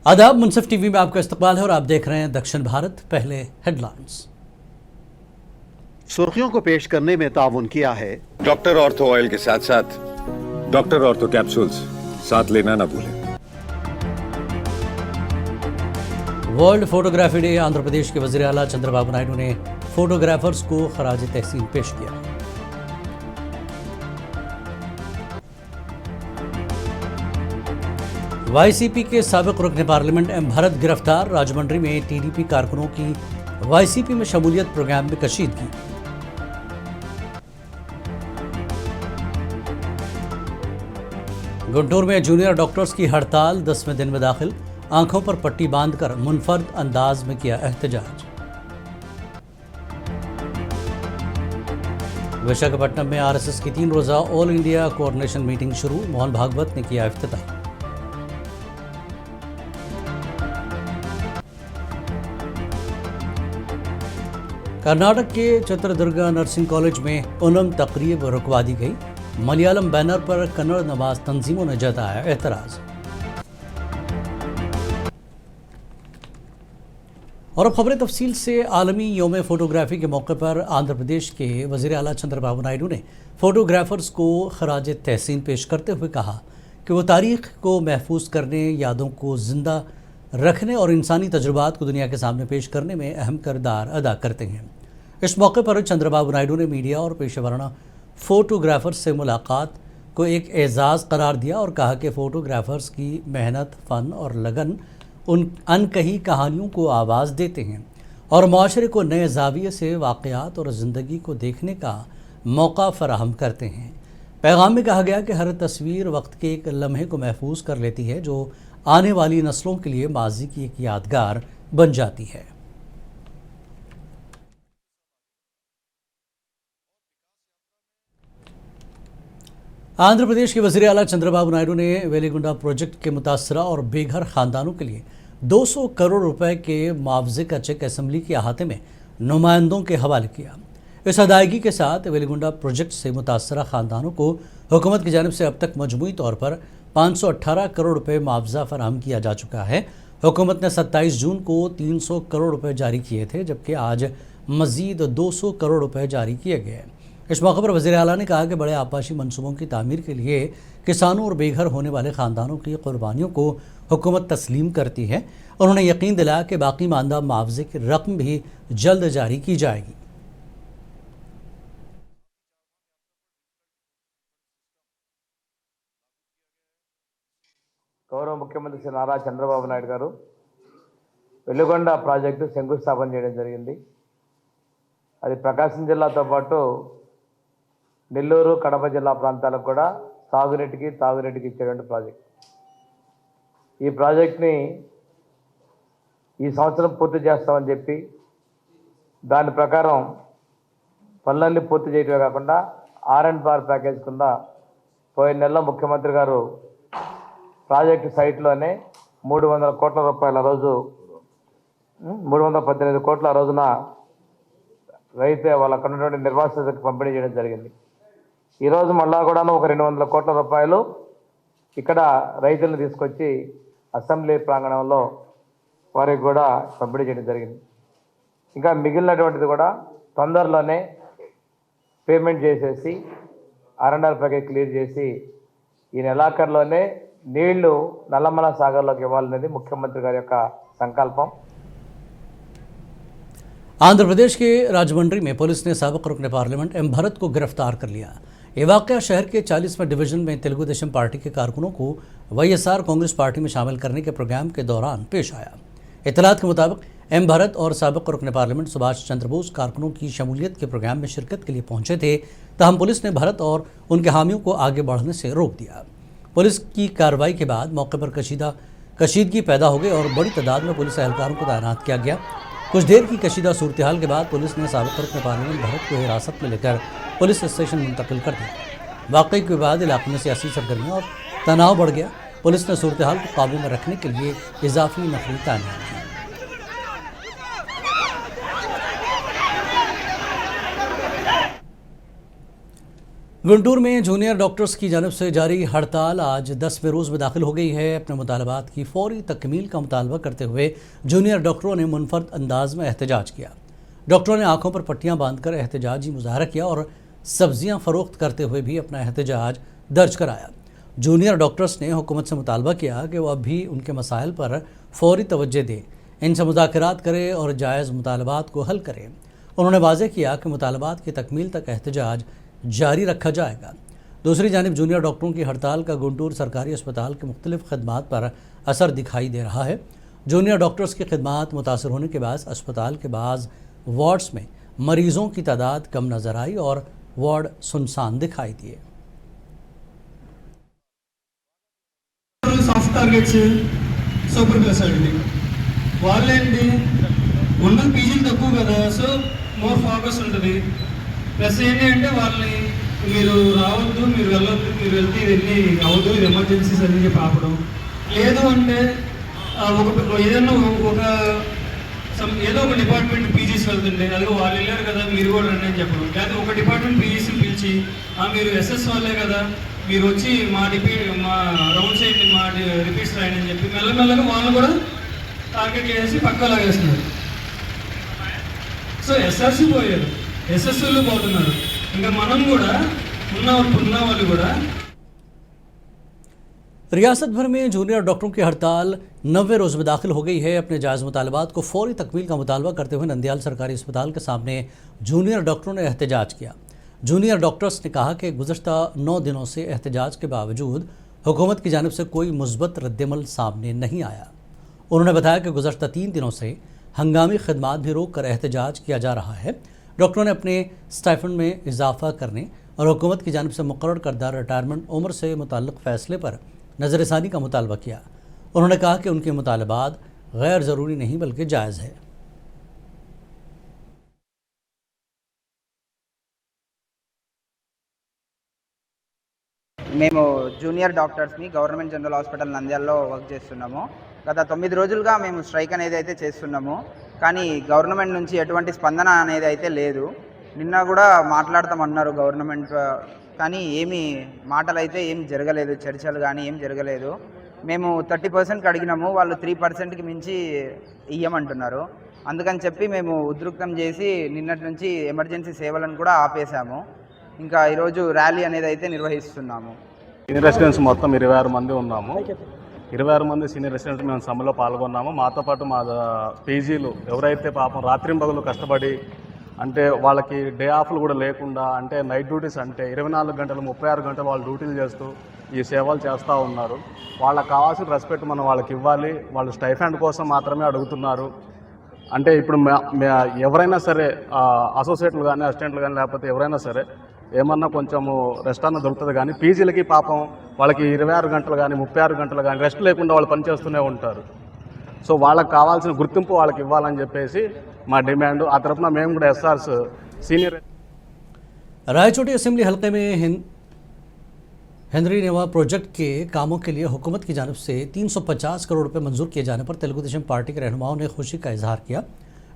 आदाब, मुनसिफ टीवी में आपका इस्तकबाल है और आप देख रहे हैं दक्षिण भारत। पहले हेडलाइंस। सुर्खियों को पेश करने में ताउन किया है डॉक्टर ऑर्थो ऑयल के साथ साथ डॉक्टर ऑर्थो कैप्सूल्स साथ लेना ना भूलें। World photography day. Andhra Pradesh के वज़ीर आला चंद्रबाबू नायडू ने फोटोग्राफर्स को खराज तहसीन पेश किया। वाईसीपी के साबिक रुकन पार्लियामेंट एम भरत गिरफ्तार। राजमंड्री में टीडीपी कारकुनों की वाईसीपी में शमूलियत प्रोग्राम में कशीदगी। गुंटूर में जूनियर डॉक्टर्स की हड़ताल 10वें दिन में दाखिल। आंखों पर पट्टी बांधकर मुनफर्द अंदाज में किया एहतजाज। विशाखापट्टनम में आरएसएस की 3 रोजा ऑल इंडिया कोऑर्डिनेशन मीटिंग शुरू। मोहन भागवत ने किया इफ्तिताह। कर्नाटक के चित्रदुर्गा नर्सिंग कॉलेज में ओनम तकरीब रुकवा दी गई। मलयालम बैनर पर कन्नड़ नवाज तंजीमों ने जताया एतराज। और अब खबरें तफसील से। आलमी यौम फोटोग्राफी के मौके पर आंध्र प्रदेश के वज़ीर आला चंद्रबाबू नायडू ने फोटोग्राफर्स को खराज तहसीन पेश करते हुए कहा कि वो तारीख को महफूज करने, यादों को जिंदा रखने और इंसानी तजुर्बात को दुनिया के सामने पेश करने में अहम किरदार अदा करते हैं। इस मौके पर चंद्रबाबू नायडू ने मीडिया और पेशेवराना फ़ोटोग्राफर्स से मुलाकात को एक एजाज़ करार दिया और कहा कि फ़ोटोग्राफर्स की मेहनत, फ़न और लगन उन अनकही कहानियों को आवाज़ देते हैं और माशरे को नए ज़ाविये से वाक़यात और ज़िंदगी को देखने का मौका फ़राहम करते हैं। पैगाम में कहा गया कि हर तस्वीर वक्त के एक लम्हे को महफूज कर लेती है जो आने वाली नस्लों के लिए माजी की एक यादगार बन जाती है। आंध्र प्रदेश के वज़ीर आला चंद्रबाबू नायडू ने वेलिगुंडा प्रोजेक्ट के मुतासरा और बेघर खानदानों के लिए 200 करोड़ रुपए के मुआवजे का चेक असेंबली के अहाते में नुमाइंदों के हवाले किया। इस अदायगी के साथ वेलिगुंडा प्रोजेक्ट से मुतासरा खानदानों को हुकूमत की जानिब से अब तक मजमूई तौर पर 518 करोड़ रुपए मुआवजा फराहम किया जा चुका है। हुकूमत ने 27 जून को 300 करोड़ रुपए जारी किए थे, जबकि आज मज़ीद 200 करोड़ रुपए जारी किए गए। इस मौके पर वज़ीर आला ने कहा कि बड़े आबाशी मनसूबों की तामीर के लिए किसानों और बेघर होने वाले ख़ानदानों की कुर्बानियों को हुकूमत तस्लीम करती है। उन्होंने यकीन दिलाया कि बाकी मानदा मुआवजे की रकम भी जल्द जारी की जाएगी। గౌరవ ముఖ్యమంత్రి శ్రీ నారా చంద్రబాబు నాయుడు గారు వెలుగొండ ప్రాజెక్టు శంకుస్థాపన చేయడం జరిగింది. అది ప్రకాశం జిల్లాతో పాటు నెల్లూరు, కడప జిల్లా ప్రాంతాలకు కూడా తాగునీటికి ఇచ్చేటువంటి ప్రాజెక్ట్. ఈ ప్రాజెక్ట్ని ఈ సంవత్సరం పూర్తి చేస్తామని చెప్పి దాని ప్రకారం పనులన్నీ పూర్తి చేయడమే కాకుండా R&R ప్యాకేజ్ కింద పోయిన నెలలో ముఖ్యమంత్రి గారు ప్రాజెక్టు సైట్లోనే 300 కోట్ల రూపాయల రోజు 318 కోట్ల రోజున రైతే వాళ్ళకు ఉన్నటువంటి నిర్వాసితులకు పంపిణీ చేయడం జరిగింది. ఈరోజు మళ్ళా కూడా ఒక 200 కోట్ల రూపాయలు ఇక్కడ రైతులను తీసుకొచ్చి అసెంబ్లీ ప్రాంగణంలో వారికి కూడా పంపిణీ చేయడం జరిగింది. ఇంకా మిగిలినటువంటిది కూడా తొందరలోనే పేమెంట్ చేసేసి R&R ప్యాకేజ్ క్లియర్ చేసి ఈ నెలాఖరులోనే నీళ్లు నల్లమల సాగర్లోకి ఇవ్వాలనేది ముఖ్యమంత్రి గారి యొక్క సంకల్పం. आंध्र प्रदेश के राजमंड्री में पुलिस ने साबिक रुकन पार्लियामेंट एम भरत को गिरफ्तार कर लिया। ये वाक़या शहर के 40वें डिवीज़न में तेलुगु देशम पार्टी के कारकुनों को YSR कांग्रेस पार्टी में शामिल करने के प्रोग्राम के दौरान पेश आया। इत्तलात के मुताबिक एम भरत और साबिक रुकन पार्लियामेंट सुभाष चंद्र बोस कारकुनों की शमूलियत के प्रोग्राम में शिरकत के लिए पहुंचे थे, तहम पुलिस ने भरत और उनके हामियों को आगे बढ़ने से रोक दिया। पुलिस की कार्रवाई के बाद मौके पर कशीदगी पैदा हो गई और बड़ी तादाद में पुलिस एहलकारों को तैनात किया गया। कुछ देर की कशीदा सूरत हाल के बाद पुलिस ने साबिक रुकन पार्लियामेंट भरत को हिरासत में लेकर पुलिस स्टेशन मुंतकिल कर दिया। वाक़ई के बाद इलाके में सियासी सरगर्मियाँ और तनाव बढ़ गया। पुलिस ने सूरत हाल को काबू में रखने के लिए इजाफी नफरी तैनात की। गुंटूर में जूनियर डॉक्टर्स की जानिब से जारी हड़ताल आज 10वें रोज़ में दाखिल हो गई है। अपने मुतालबात की फौरी तकमील का मुतालबा करते हुए जूनियर डॉक्टरों ने मुनफरद अंदाज में एहतजाज किया। डॉक्टरों ने आंखों पर पट्टियां बांधकर एहतजाजी मुजाहरा किया और सब्जियां फरोख्त करते हुए भी अपना एहतजाज दर्ज कराया। जूनियर डॉक्टर्स ने हुकूमत से मुतालबा किया कि वह अभी उनके मसाइल पर फौरी तवज्जो दे, इनसे मुज़ाकरात करे और जायज़ मुतालबात को हल करे। उन्होंने वाज़ेह किया कि मुतालबात की तकमील तक एहतजाज जारी रखा जाएगा। दूसरी जानिब जूनियर डॉक्टरों की हड़ताल का गुंटूर सरकारी अस्पताल के मुख्तलिफ खदमात पर असर दिखाई दे रहा है। जूनियर डॉक्टर्स की खदमात मुतासर होने के बाद अस्पताल के बाज़ वार्ड्स में मरीज़ों की तादाद कम नज़र आई और वार्ड सुनसान दिखाई दिए। సాఫ్ట్ టార్గెట్స్ సూపర్ స్పెషాలిటీ వాళ్ళేంటి ఉన్న పీజీలు తక్కువ కదా, సో మోర్ ఫోకస్ ఉంటుంది. ప్లస్ ఏంటి అంటే వాళ్ళని మీరు రావద్దు, మీరు వెళ్ళొద్దు, మీరు వెళ్తే ఇవన్నీ అవ్వదు, ఇది ఎమర్జెన్సీస్ అని చెప్పి ఆపడం. లేదు అంటే ఏదైనా ఏదో ఒక డిపార్ట్మెంట్ పీజీస్ వెళ్తుంటే అదే వాళ్ళు వెళ్ళారు కదా మీరు కూడా రండి అని చెప్పడం. లేకపోతే ఒక డిపార్ట్మెంట్ పీజీస్ని పిలిచి మీరు ఎస్ఎస్ వాళ్ళే కదా మీరు వచ్చి మా రౌండ్ సైడ్ మా రిపీట్స్ రాయండి అని చెప్పి మెల్లమెల్లగా వాళ్ళు కూడా టార్గెట్ చేసి పక్క లాగేస్తున్నారు. సో ఎస్ఆర్సీ పోయారు, ఎస్ఎస్సీలు పోతున్నారు. ఇంకా మనం కూడా ఉన్న వాళ్ళు కూడా। रियासत भर में जूनियर डॉक्टरों की हड़ताल 90वें रोज़ में दाखिल हो गई है। अपने जायज़ मुतालबात को फौरी तकमील का मुतालबा करते हुए नंदियाल सरकारी अस्पताल के सामने जूनियर डॉक्टरों ने एहतजाज किया। जूनियर डॉक्टर्स ने कहा कि गुज़श्ता 9 दिनों से एहतजाज के बावजूद हुकूमत की जानिब से कोई मुस्बत रद्दमल सामने नहीं आया। उन्होंने बताया कि गुज़श्ता 3 दिनों से हंगामी खदमात भी रोक कर एहतजाज किया जा रहा है। डॉक्टरों ने अपने स्टाइफंड में इजाफा करने और हुकूमत की जानिब से मुकर्रर करदा रिटायरमेंट उम्र से मुताल्लिक़ फ़ैसले पर नज़रसानी का मुतालबा किया। उन्होंने कहा कि उनके मुतालबात गैर ज़रूरी नहीं बल्कि जायज़ है। మేము జూనియర్ డాక్టర్స్ని గవర్నమెంట్ జనరల్ హాస్పిటల్ నంద్యాలలో వర్క్ చేస్తున్నాము. గత 9 రోజులుగా మేము స్ట్రైక్ అనేది అయితే చేస్తున్నాము. కానీ గవర్నమెంట్ నుంచి ఎటువంటి స్పందన అనేది అయితే లేదు. నిన్న కూడా మాట్లాడతామన్నారు గవర్నమెంట్, కానీ ఏమీ మాటలు అయితే ఏం జరగలేదు, చర్చలు కానీ ఏం జరగలేదు. మేము 30%కి అడిగినాము, వాళ్ళు 3%కి మించి ఇయ్యమంటున్నారు. అందుకని చెప్పి మేము ఉద్రిక్తం చేసి నిన్నటి నుంచి ఎమర్జెన్సీ సేవలను కూడా ఆపేశాము. ఇంకా ఈరోజు ర్యాలీ అనేది అయితే నిర్వహిస్తున్నాము. సీనియర్ రెసిడెంట్స్ మొత్తం 26 మంది ఉన్నాము. 26 మంది సీనియర్ రెసిడెంట్స్ మేము సమ్మెలో పాల్గొన్నాము. మాతో పాటు మా పీజీలు ఎవరైతే పాపం రాత్రింబగలు కష్టపడి అంటే వాళ్ళకి డే ఆఫ్లు కూడా లేకుండా అంటే నైట్ డ్యూటీస్ అంటే 24 గంటలు 36 గంటలు వాళ్ళు డ్యూటీలు చేస్తూ ఈ సేవలు చేస్తూ ఉన్నారు. వాళ్ళకి కావాల్సిన రెస్పెక్ట్ మనం వాళ్ళకి ఇవ్వాలి. వాళ్ళు స్టైఫండ్ కోసం మాత్రమే అడుగుతున్నారు. అంటే ఇప్పుడు ఎవరైనా సరే అసోసియేట్లు కానీ అసిస్టెంట్లు కానీ లేకపోతే ఎవరైనా సరే ఏమన్నా కొంచెము రెస్ట్ అన్న దొరుకుతుంది, కానీ పీజీలకి పాపం వాళ్ళకి 26 గంటలు కానీ 36 గంటలు కానీ రెస్ట్ లేకుండా వాళ్ళు పనిచేస్తూనే ఉంటారు. సో వాళ్ళకి కావాల్సిన గుర్తింపు వాళ్ళకి ఇవ్వాలని చెప్పేసి మా డిమాండ్. ఆ తరఫున మేము కూడా ఎస్ఆర్స్ సీనియర్ रायचोटी असेंबली हल्के में हेनरी नेवा प्रोजेक्ट के कामों के लिए हुकूमत की जानिब से 350 करोड़ रुपए मंजूर किए जाने पर तेलुगु देशम पार्टी के रहनुमाओं ने खुशी का इजहार किया।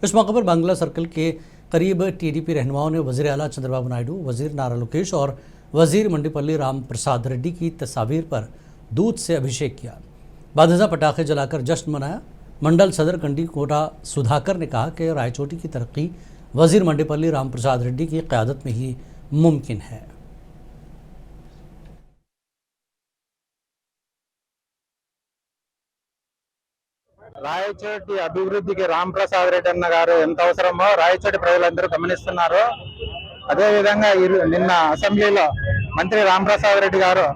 इस मौके पर बांग्ला सर्कल के करीब टीडीपी रहनुमाओं ने वज़ीर आला चंद्रबाबू नायडू, वज़ीर नारा लोकेश और वज़ीर मंडीपल्ली राम प्रसाद रेड्डी की तस्वीर पर दूध से अभिषेक किया। बादजा पटाखे जलाकर जश्न मनाया। मंडल सदर कंडी कोटा सुधाकर ने कहा कि रायचोटी की तरक्की वज़ीर मंडीपल्ली राम प्रसाद रेड्डी की क़यादत में ही मुमकिन है। రాయచోటి అభివృద్ధికి రామ్ ప్రసాద్ రెడ్డి అన్న గారు ఎంత అవసరమో రాయచోటి ప్రజలందరూ గమనిస్తున్నారు. అదేవిధంగా నిన్న అసెంబ్లీలో మంత్రి రామ్ ప్రసాద్ రెడ్డి గారు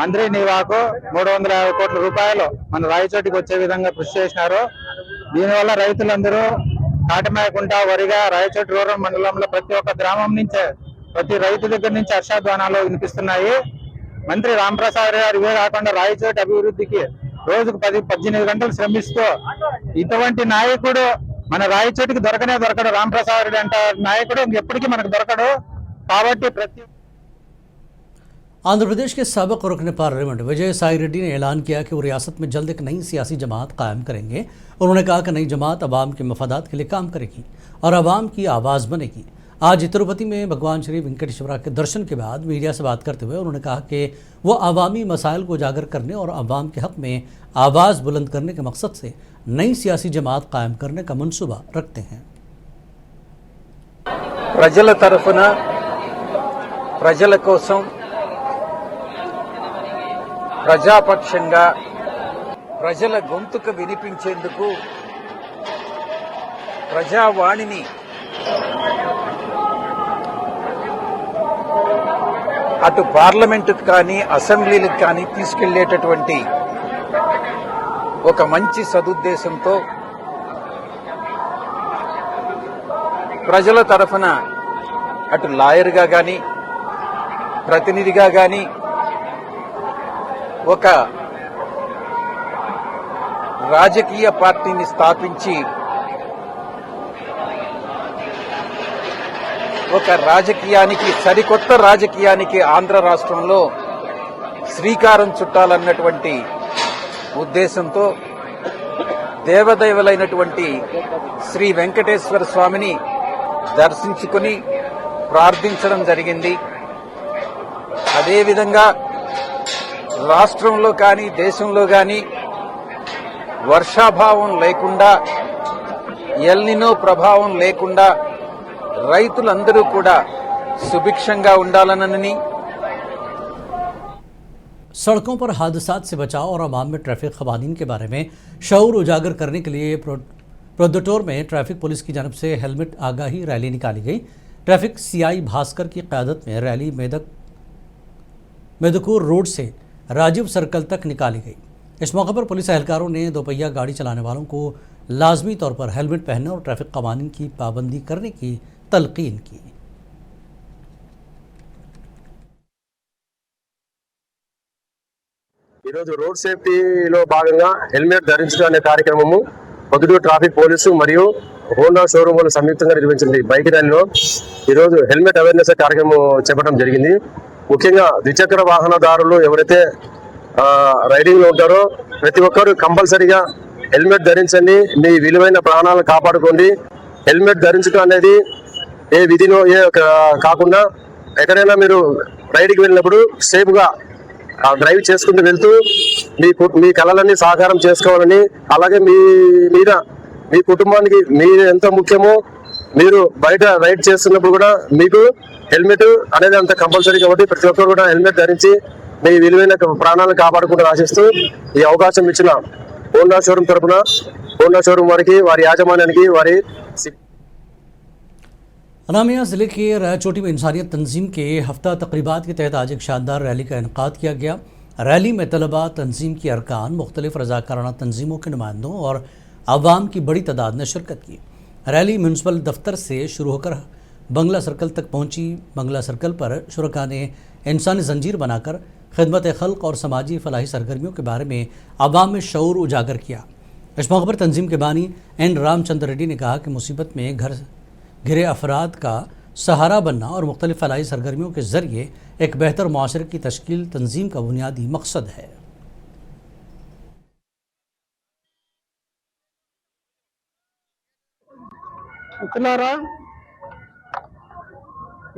అంద్రీ నీవాకు 350 కోట్ల రూపాయలు మన రాయచోటికి వచ్చే విధంగా కృషి చేసినారు. దీనివల్ల రైతులందరూ కాటిమాయకుంట వరిగా రాయచోటి రూరల్ మండలంలో ప్రతి ఒక్క గ్రామం నుంచే ప్రతి రైతు దగ్గర నుంచి హర్షధ్వానాలు వినిపిస్తున్నాయి. మంత్రి రామ్ ప్రసాద్ గారు ఇవే కాకుండా రాయచోటి అభివృద్ధికి రోజుకు 10-18 గంటలు శ్రమిస్తూ ఇటువంటి నాయకుడు మన రాయచోటికి దొరకడు. రామ్ ప్రసాద్ రెడ్డి అంటే నాయకుడు ఎప్పటికీ మనకు దొరకడు. కాబట్టి ప్రతి आंध्र प्रदेश के साबिक रुकन पार्लियामेंट विजय साई रेड्डी ने ऐलान किया कि वो रियासत में जल्द एक नई सियासी जमात कायम करेंगे। उन्होंने कहा कि नई जमात अवाम के मफादात के लिए काम करेगी और अवाम की आवाज़ बनेगी। आज तिरुपति में भगवान श्री वेंकटेश्वरा के दर्शन के बाद मीडिया से बात करते हुए उन्होंने कहा कि वो अवामी मसाइल को उजागर करने और अवाम के हक में आवाज़ बुलंद करने के मकसद से नई सियासी जमात कायम करने का मंसूबा रखते हैं। ప్రజల తరఫున ప్రజల కోసం ప్రజాపక్షంగా ప్రజల గొంతుకు వినిపించేందుకు ప్రజావాణిని అటు పార్లమెంటుకు కానీ అసెంబ్లీలకు కానీ తీసుకెళ్లేటటువంటి ఒక మంచి సదుద్దేశంతో ప్రజల తరఫున అటు లాయర్గా కానీ ప్రతినిధిగా కానీ ఒక రాజకీయ పార్టీని స్థాపించి ఒక రాజకీయానికి సరికొత్త రాజకీయానికి ఆంధ్ర రాష్ట్రంలో శ్రీకారం చుట్టాలన్నటువంటి ఉద్దేశంతో దేవదేవులైనటువంటి శ్రీ వెంకటేశ్వర స్వామిని దర్శించుకుని ప్రార్థించడం జరిగింది. అదేవిధంగా రాష్ట్రంలో కానీ దేశంలో కానీ వర్షాభావం లేకుండా ఎల్నినో ప్రభావం లేకుండా రైతులందరూ కూడా సుభిక్షంగా ఉండాలనని सड़कों पर हादसात से बचाव और अवाम में ट्रैफिक क़वानीन के बारे में शऊर उजागर करने के लिए प्रोद्योटोर में ट्रैफिक पुलिस की जानब से हेलमेट आगाही रैली निकाली गई। ट्रैफिक सीआई भास्कर की क़यादत में रैली मेदकूर रोड से राजीव सर्कल तक निकाली गई। इस मौके पर पुलिस एहलकारों ने दोपहिया गाड़ी चलाने वालों को लाजमी तौर पर हेलमेट पहनने और ट्रैफिक क़वानीन की पाबंदी करने की तलकीन की। ఈరోజు రోడ్ సేఫ్టీలో భాగంగా హెల్మెట్ ధరించడం అనే కార్యక్రమము పొద్దుటూరు ట్రాఫిక్ పోలీసు మరియు హోండా షోరూమ్ వాళ్ళు సంయుక్తంగా నిర్వహించింది. బైక్ ర్యాలీలో ఈరోజు హెల్మెట్ అవేర్నెస్ కార్యక్రమం చేపట్టడం జరిగింది. ముఖ్యంగా ద్విచక్ర వాహనదారులు ఎవరైతే రైడింగ్ లో ఉంటారో ప్రతి ఒక్కరు కంపల్సరీగా హెల్మెట్ ధరించండి, మీ విలువైన ప్రాణాలను కాపాడుకోండి. హెల్మెట్ ధరించడం అనేది ఏ విధిలో కాకుండా ఎక్కడైనా మీరు రైడ్కి వెళ్ళినప్పుడు సేఫ్ గా డ్రైవ్ చేసుకుంటూ వెళ్తూ మీ కళలన్నీ సాకారం చేసుకోవాలని, అలాగే మీ కుటుంబానికి మీరు ఎంత ముఖ్యమో మీరు బయట రైడ్ చేస్తున్నప్పుడు కూడా మీకు హెల్మెట్ అనేది అంత కంపల్సరీ కాబట్టి ప్రతి ఒక్కరు కూడా హెల్మెట్ ధరించి మీ విలువైన ప్రాణాలను కాపాడుకుంటూ ఆశిస్తూ ఈ అవకాశం ఇచ్చిన హోండా షోరూమ్ తరఫున హోండా షోరూమ్ వారికి, వారి యాజమాన్యానికి, వారి अनामिया ज़िले के रायचोटी में इंसानियत तंजीम के हफ्ता तकरीबात के तहत आज एक शानदार रैली का इनकाद किया गया। रैली में तलबा, तंजीम की अरकान, मुख्तलिफ रज़ाकाराना तंजीमों के नुमाइंदों और आवाम की बड़ी तादाद ने शिरकत की। रैली म्यूनसिपल दफ्तर से शुरू होकर बंगला सर्कल तक पहुंची। बंगला सर्कल पर शुरका ने इंसानी जंजीर बनाकर खिदमत खल्क और समाजी फलाही सरगर्मियों के बारे में आवाम में शऊर उजागर किया। इस मौके पर तंजीम के बानी एन रामचंद्र रेड्डी ने कहा कि मुसीबत में घिरे अफराद का सहारा बनना और मुख्तलिफ फलाही सरगर्मियों के ज़रिए एक बेहतर मुआशरे की तश्कील तंजीम का बुनियादी मकसद है।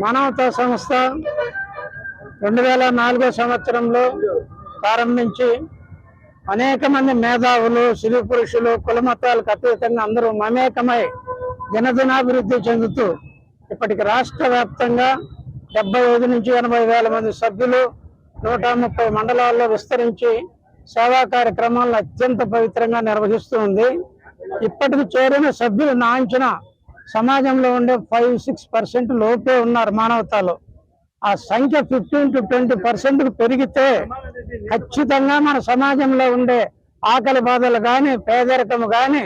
మానవతా సంస్థ 2004 సంవత్సరంలో ప్రారంభించి అనేక మంది మేధావులు, సిరి పురుషులు, కుల మతాలకు అతీతంగా అందరూ మమేకమై దినదినాభివృద్ధి చెందుతూ ఇప్పటికి రాష్ట్ర వ్యాప్తంగా 75 నుంచి 80 వేల మంది సభ్యులు 130 మండలాల్లో విస్తరించి సేవా కార్యక్రమాలను అత్యంత పవిత్రంగా నిర్వహిస్తూ ఉంది. ఇప్పటికి చేరిన సభ్యులు నా అంచనా సమాజంలో ఉండే 5-6% లోపే ఉన్నారు మానవతాలో. ఆ సంఖ్య 15 to 20% పెరిగితే ఖచ్చితంగా మన సమాజంలో ఉండే ఆకలి బాధలు కానీ, పేదరికం కానీ,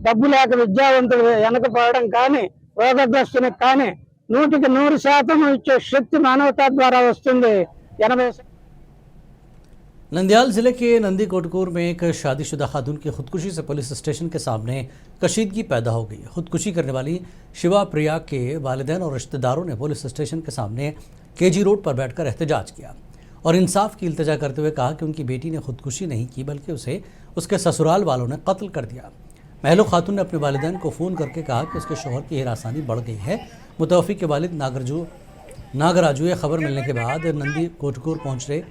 డబ్బు లేక విద్యావంతులు వెనకపోవడం కానీ, రోగగ్రస్తునికి కానీ 100% ఇచ్చే శక్తి మానవతా ద్వారా వస్తుంది. 80 नंदयाल ज़िले के नंदी कोटकूर में एक शादीशुदा खातून की खुदकुशी से पुलिस स्टेशन के सामने कशीदगी पैदा हो गई। खुदकुशी करने वाली शिवा प्रिया के वालिदैन और रिश्तेदारों ने पुलिस स्टेशन के सामने केजी रोड पर बैठकर एहतजाज किया और इंसाफ की इल्तिजा करते हुए कहा कि उनकी बेटी ने खुदकुशी नहीं की बल्कि उसे उसके ससुराल वालों ने कत्ल कर दिया। महलो खातून ने अपने वालिदैन को फ़ोन करके कहा कि उसके शौहर की हिरासानी बढ़ गई है मुतवफ़ी के वालिद नागराजू ये खबर मिलने के बाद नंदी कोटकूर पहुंच रहे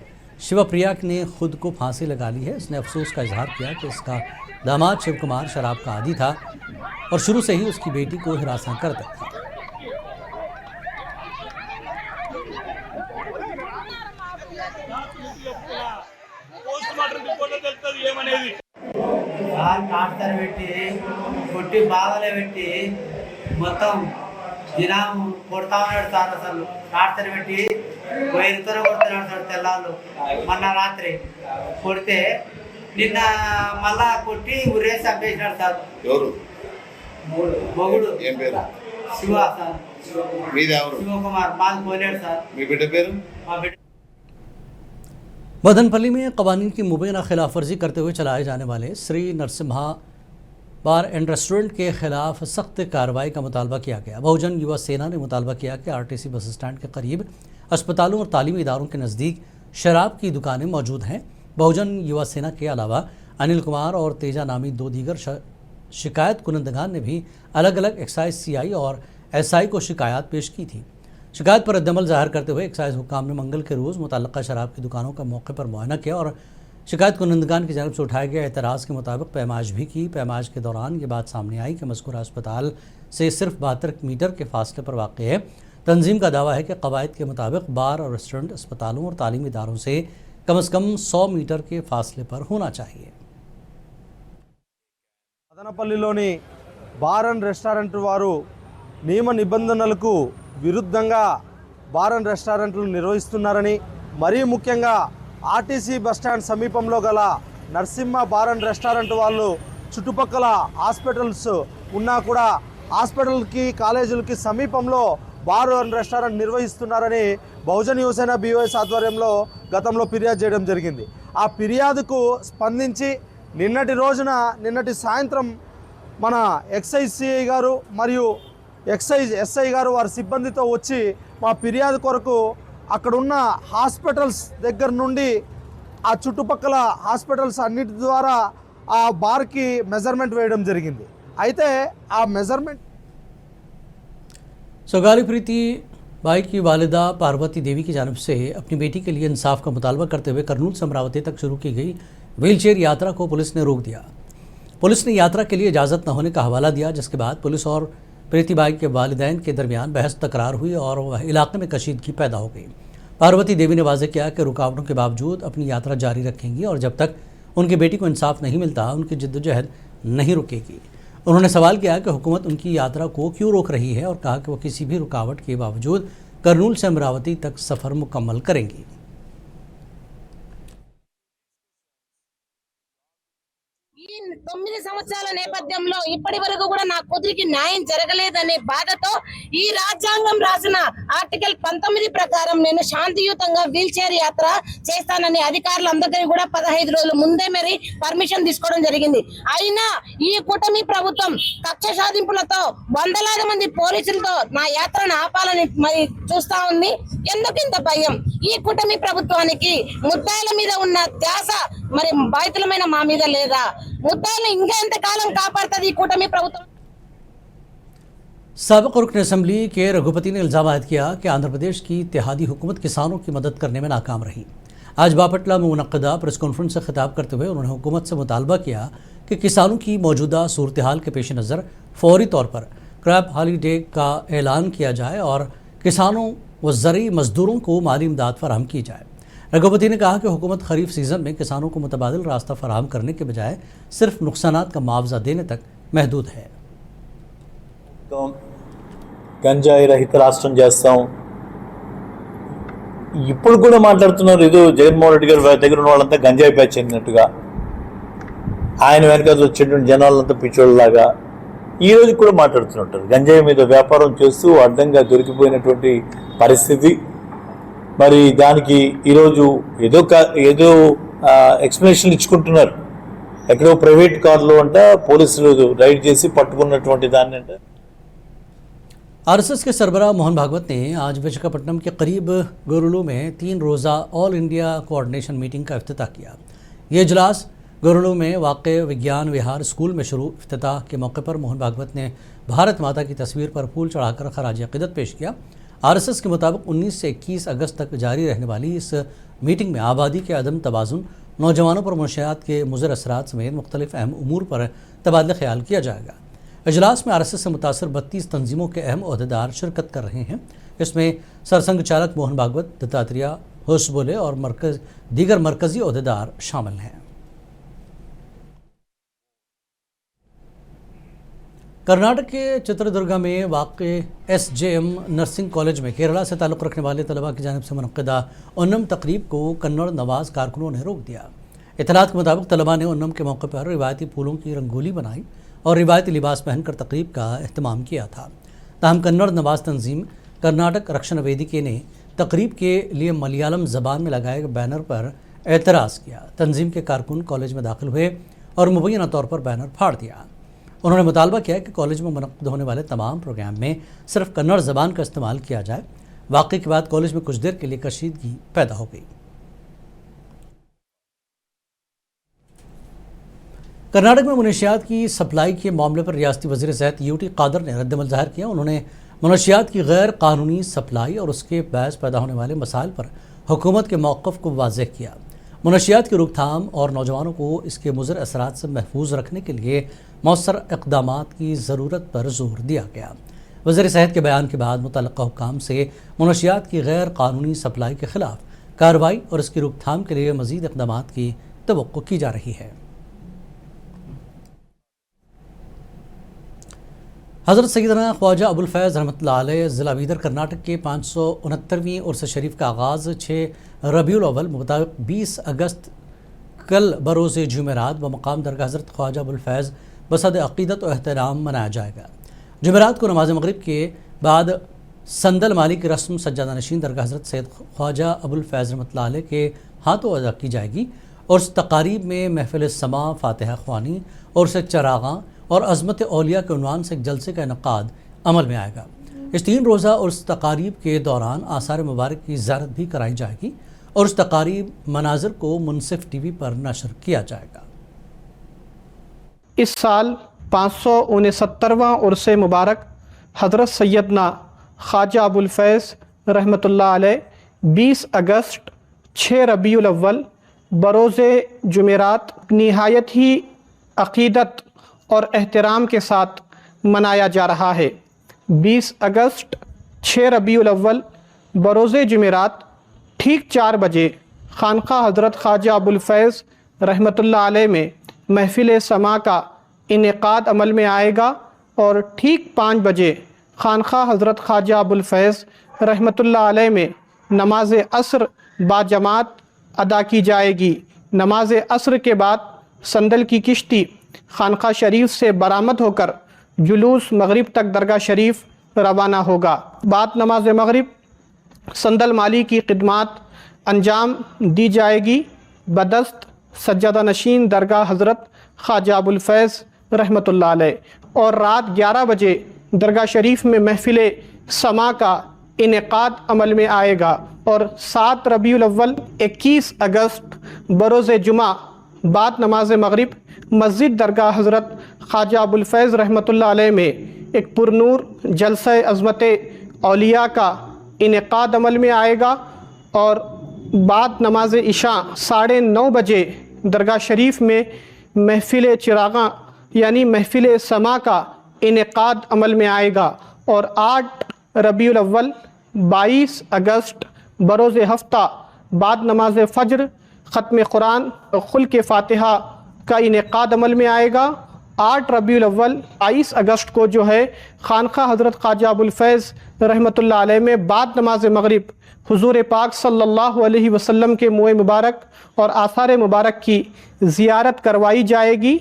शिवा प्रिया ने खुद को फांसी लगा ली है। इसने अफसोस का इजहार किया कि इसका दामाद शिव कुमार शराब का आदी था और शुरू से ही उसकी बेटी को हिरासत में करता था। టార్చర్ పెట్టి కొట్టి బాధలు పెట్టి మొత్తం దినం కొడతా ఉన్నాడు సార్. అసలు టార్చర్ పెట్టి వైరుతోనే కొడుతున్నాడు సార్. తెల్లాళ్ళు మొన్న రాత్రి కొడితే నిన్న మళ్ళా కొట్టి ఉరేసి చంపేసినాడు సార్. ఎవరు మొగుడు ఏం పేరు? శివ సార్. మీది ఎవరు? శివకుమార్. మాది పోలేడు సార్. మీ బిడ్డ పేరు? మా బిడ్డ मदनपल्ली में कवानीन की मुबैना खिलाफ वर्जी करते हुए चलाए जाने वाले श्री नरसिम्हा बार एंड रेस्टोरेंट के खिलाफ सख्त कार्रवाई का मुतालबा किया गया। बहुजन युवा सेना ने मुतालबा किया कि आरटीसी बस स्टैंड के करीब अस्पतालों और तालीमी इदारों के नज़दीक शराब की दुकानें मौजूद हैं। बहुजन युवा सेना के अलावा अनिल कुमार और तेजा नामी 2 दीगर शिकायत कुनंदगान ने भी अलग अलग एक्साइज CI और SI को शिकायत पेश की थी। शिकायत पर रद्दअमल ज़ाहिर करते हुए एक्साइज हुक्काम ने मंगल के रोज़ मुतल्लका शराब की दुकानों का मौके पर मुआयना किया और शिकायत कुनंदगान की जानब से उठाए गए एतराज़ के मुताबिक पैमाइश भी की। पैमाइश के दौरान ये बात सामने आई कि मज़कूरा अस्पताल से सिर्फ 72 मीटर के फासले पर वाक़ है। तंजीम का दावा है कि कवायद के मुताबिक बार और रेस्टोरेंट अस्पतालों और तालीमी इदारों से कम 100 मीटर के फासले पर होना चाहिए। మదనపల్లిలోని బార్ అండ్ రెస్టారెంట్ వారు నియమ నిబంధనలకు విరుద్ధంగా బార్ అండ్ రెస్టారెంట్లు నిర్వహిస్తున్నారని, మరీ ముఖ్యంగా ఆర్టీసీ బస్టాండ్ సమీపంలో గల నరసింహ బార్ అండ్ రెస్టారెంట్ వాళ్ళు చుట్టుపక్కల హాస్పిటల్స్ ఉన్నా కూడా హాస్పిటల్కి కాలేజీలకి సమీపంలో బార్ అండ్ రెస్టారెంట్ నిర్వహిస్తున్నారని బహుజన్ యువసేన BOS ఆధ్వర్యంలో గతంలో ఫిర్యాదు చేయడం జరిగింది. ఆ ఫిర్యాదుకు స్పందించి నిన్నటి సాయంత్రం మన ఎక్సైజ్ CI గారు మరియు ఎక్సైజ్ SI గారు వారి సిబ్బందితో వచ్చి మా ఫిర్యాదు కొరకు అక్కడున్న హాస్పిటల్స్ దగ్గర నుండి ఆ చుట్టుపక్కల హాస్పిటల్స్ అన్నిటి ద్వారా ఆ బార్కి మెజర్మెంట్ వేయడం జరిగింది. అయితే ఆ మెజర్మెంట్ सौगाली प्रीति बाई की वालिदा पार्वती देवी की जानिब से अपनी बेटी के लिए इंसाफ का मुतालबा करते हुए करनूल से अमरावती तक शुरू की गई व्हीलचेयर यात्रा को पुलिस ने रोक दिया। पुलिस ने यात्रा के लिए इजाज़त न होने का हवाला दिया, जिसके बाद पुलिस और प्रीति बाई के वालिदैन के दरमियान बहस तकरार हुई और इलाके में कशीदगी पैदा हो गई। पार्वती देवी ने वाज़ेह किया कि रुकावटों के बावजूद अपनी यात्रा जारी रखेंगी और जब तक उनकी बेटी को इंसाफ नहीं मिलता उनकी जद्दोजहद नहीं रुकेगी। उन्होंने सवाल किया कि हुकूमत उनकी यात्रा को क्यों रोक रही है और कहा कि वो किसी भी रुकावट के बावजूद करनूल से अमरावती तक सफ़र मुकम्मल करेंगी। ఈ 9 సంవత్సరాల నేపథ్యంలో ఇప్పటి వరకు కూడా నా కూతురికి న్యాయం జరగలేదనే బాధతో ఈ రాజ్యాంగం రాసిన ఆర్టికల్ 19 ప్రకారం నేను శాంతియుతంగా వీల్ చైర్ యాత్ర చేస్తానని అధికారులందరికీ కూడా 15 రోజుల ముందే మరి పర్మిషన్ తీసుకోవడం జరిగింది. అయినా ఈ కూటమి ప్రభుత్వం కక్ష సాధింపులతో వందలాది మంది పోలీసులతో నా యాత్రను ఆపాలని మరి చూస్తా ఉంది. ఎందుకు ఇంత భయం? ఈ కూటమి ప్రభుత్వానికి ముద్దాయిల మీద ఉన్న ధ్యాస మరి బాధితులమైన మా మీద లేదా? ముద్దాయిలు ఇంకా ఎంత కాలం కాపాడుతుంది ఈ కూటమి ప్రభుత్వం? साबिक़ रुकन असम्बली के रघुपति ने इल्ज़ाम आयद किया कि आंध्र प्रदेश की इत्तेहादी हुकूमत किसानों की मदद करने में नाकाम रही। आज बापटला में मुनक़दा प्रेस कॉन्फ्रेंस से खिताब करते हुए उन्होंने हुकूमत से मुतालबा किया कि किसानों की मौजूदा सूरत हाल के पेश नज़र फौरी तौर पर क्रॉप हॉलीडे का ऐलान किया जाए और किसानों व ज़रई मज़दूरों को माली इमदाद फराहम की जाए। रघुपति ने कहा कि हुकूमत खरीफ सीज़न में किसानों को मुतबादिल रास्ता फराहम करने के बजाय सिर्फ नुकसानात का मुआवजा देने तक महदूद है। గంజాయి రహిత రాష్ట్రం చేస్తాం ఇప్పుడు కూడా మాట్లాడుతున్నారు. ఏదో జగన్మోహన్ రెడ్డి గారి దగ్గర ఉన్న వాళ్ళంతా గంజాయి బ్యాచ్ చెందినట్టుగా, ఆయన వెనక వచ్చేటువంటి జనాలంతా పిచ్చోళ్ళలాగా ఈ రోజు కూడా మాట్లాడుతుంటారు. గంజాయి మీద వ్యాపారం చేస్తూ అడ్డంగా దొరికిపోయినటువంటి పరిస్థితి. మరి దానికి ఈరోజు ఏదో ఎక్స్ప్లెనేషన్ ఇచ్చుకుంటున్నారు. ఎక్కడో ప్రైవేట్ కార్లో అంట పోలీసులు రైడ్ చేసి పట్టుకున్నటువంటి దాన్ని అంట. RSS के सरबराह मोहन भागवत ने आज विशाखापट्टनम के करीब गुरुलू में 3 रोज़ा ऑल इंडिया कोऑर्डिनेशन मीटिंग का इफ्तिताह किया। ये इजलास गुरुलू में वाक़ विज्ञान विहार स्कूल में शुरू इफ्तिताह के मौके पर मोहन भागवत ने भारत माता की तस्वीर पर फूल चढ़ाकर खराज अक़ीदत पेश किया। आरएसएस के मुताबिक 19 से 21 अगस्त तक जारी रहने वाली इस मीटिंग में आबादी के अदम तवाज़ुन, नौजवानों पर मुनशियात के मुज़र असरात समेत मुख्तलिफ अहम उमूर पर तबादला ख्याल किया जाएगा। इजलास में आरएसएस से मुतासर 32 तंजीमों के अहम ओहदेदार शिरकत कर रहे हैं। इसमें सरसंघ चालक मोहन भागवत, दत्तात्रेय होसबोले और दीगर मरकजी ओहदेदार शामिल हैं। कर्नाटक के चित्रदुर्गा में वाक़े SJM नर्सिंग कॉलेज में केरला से ताल्लुक़ रखने वाले तलबा की जानिब से मुनक़्क़दा ओनम तकरीब को कन्नड़ नवाज़ कारकुनों ने रोक दिया। इत्तलात के मुताबिक तलबा ने ओनम के मौके पर रिवायती फूलों की रंगोली बनाई और रिवायती लिबास पहनकर तकरीब का अहतमाम किया था। ताहम कन्नड़ नवाज़ तंजीम कर्नाटक रक्षण वेदिके ने तकरीब के लिए मलयालम ज़बान में लगाए गए बैनर पर एतराज़ किया। तंजीम के कारकुन कॉलेज में दाखिल हुए और मुबैना तौर पर बैनर फाड़ दिया। उन्होंने मुतालबा किया कि कॉलेज में मुनक़्क़द होने वाले तमाम प्रोग्राम में सिर्फ कन्नड़ ज़बान का इस्तेमाल किया जाए। वाक़े के बाद कॉलेज में कुछ देर के लिए कशीदगी पैदा हो गई। कर्नाटक में मुनशियात की सप्लाई के मामले पर रियासती वज़ीर सेहत UT कादर ने रद्दमल ज़ाहिर किया। उन्होंने मुनशियात की गैर कानूनी सप्लाई और उसके बायस पैदा होने वाले मसाइल पर हुकूमत के मौक़िफ़ को वाज़ेह किया। मुनशियात की रोकथाम और नौजवानों को इसके मुज़र असरात से महफूज रखने के लिए मौसर इक़दामात की ज़रूरत पर जोर दिया गया। वज़ीर सेहत के बयान के बाद मुतल्लिक़ा हुक्काम से मुनशियात की गैर कानूनी सप्लाई के ख़िलाफ़ कार्रवाई और इसकी रोकथाम के लिए मज़ीद इक़दामात की तवक्को की जा रही है। हज़रत सैयदना ख्वाजा अबुल फैज़ रहमतुल्लाह अलैह ज़िला बीदर कर्नाटक के 569वीं उर्स शरीफ का आगाज़ 6 रबीउल अव्वल मुताबिक 20 अगस्त कल बरोज़ जुमेरात व मकाम दरगाह हज़रत ख्वाजा अबुल फैज़ बसद अक़ीदत और एहतराम मनाया जाएगा। जुमेरात को नमाज मग़रिब के बाद संदल माली की रस्म सज्जादा नशीन दरगाह हज़रत सैयद ख्वाजा अबुल फैज़ रहमतुल्लाह अलैह के हाथों अदा की जाएगी और उस तकारीब में महफ़िल समा, फ़ातिहा ख़वानी और उसे चराग़ां और अज़मत औलिया के उन्वान से एक जलसे का इनक़ाद अमल में आएगा। इस 3 रोज़ा और उस तकारीब के दौरान आसार मुबारक की ज़ियारत भी कराई जाएगी और उस तकारीब मनाज़िर को मुनसिफ TV पर नशर किया जाएगा। इस साल 569वां उर्स मुबारक हज़रत सैयदना ख्वाजा अबुल फैज़ रहमतुल्लाह अलैह 20 अगस्त 6 रबीउल अव्वल बरोज़ जुमेरात निहायत ही अक़ीदत और एहतराम के साथ मनाया जा रहा है। 20 अगस्त 6 रबीउल अव्वल बरोज़ जुमेरात ठीक 4 बजे खानक़ाह हज़रत ख्वाजा अबुल फैज़ रहमतुल्लाह अलैह में महफ़िल समा का इनेक़ाद अमल में आएगा और ठीक 5 बजे खानक़ाह हज़रत ख्वाजा अबुल फैज़ रहमतुल्लाह अलैह में नमाज असर बाजमात अदा की जाएगी। नमाज असर के बाद संदल की किश्ती खानक़ाह शरीफ से बरामद होकर जुलूस मग़रिब तक दरगाह शरीफ रवाना होगा। बाद नमाज मग़रिब संदल माली की खिदमात अंजाम दी जाएगी बदस्त सज्जादा नशीन दरगाह हज़रत ख्वाजा अबुल फैज़ रहमतुल्लाह अलैह और रात 11 बजे दरगाह शरीफ में महफ़िल समा का इनेक़ाद अमल में आएगा और 7 रबीउल अव्वल 21 अगस्त बरोज़ जुमा बाद नमाज मग़रिब मस्जिद दरगाह हज़रत ख्वाजा अबुल फैज़ रहमतुल्लाह अलैह में एक पुरनूर जलसा अज़मत औलिया का इनेक़ाद अमल में आएगा और बाद नमाज इशा 9:30 बजे दरगाह शरीफ में महफ़िल चिराग़ां यानी महफ़िल समा का इनेक़ाद अमल में आएगा और 8 रबीउल अव्वल 22 अगस्त बरोज़ हफ्ता बाद नमाज फ़ज्र ख़त्म कुरान खुल के फ़ातिहा का इनेक़ाद अमल में आएगा। 8 रबीउल अव्वल 22 अगस्त को जो है खानक़ाह हज़रत ख्वाजा अबुल फैज़ रहमतुल्लाह अलैह में बाद नमाज मग़रिब हुज़ूर पाक सल्लल्लाहु अलैहि वसल्लम के मुँह मुबारक और आसार मुबारक की ज़ियारत करवाई जाएगी।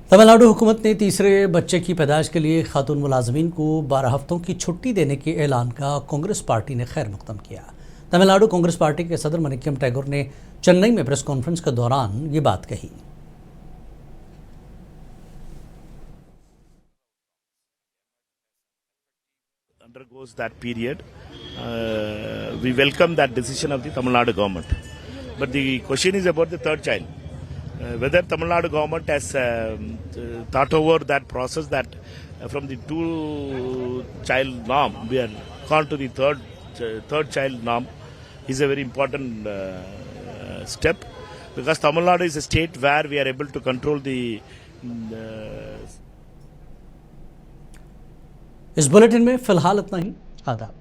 तमिलनाडु हुकूमत ने तीसरे बच्चे की पैदाइश के लिए खातून मुलाजमीन को 12 हफ्तों की छुट्टी देने के ऐलान का कांग्रेस पार्टी ने खैर मक़दम किया। तमिलनाडु कांग्रेस पार्टी के सदर मनिक्यम टैगोर ने चेन्नई में प्रेस कॉन्फ्रेंस के दौरान ये बात कही। Undergoes that period. We welcome that decision of the Tamil Nadu government. But the question is about the third child. Whether Tamil Nadu government has thought over that process, that from the 2-child norm we are gone to the third child norm is a very important step, because Tamil Nadu is a state where we are able to control the इस bulletin में फिलहाल इतना ही। आदाब।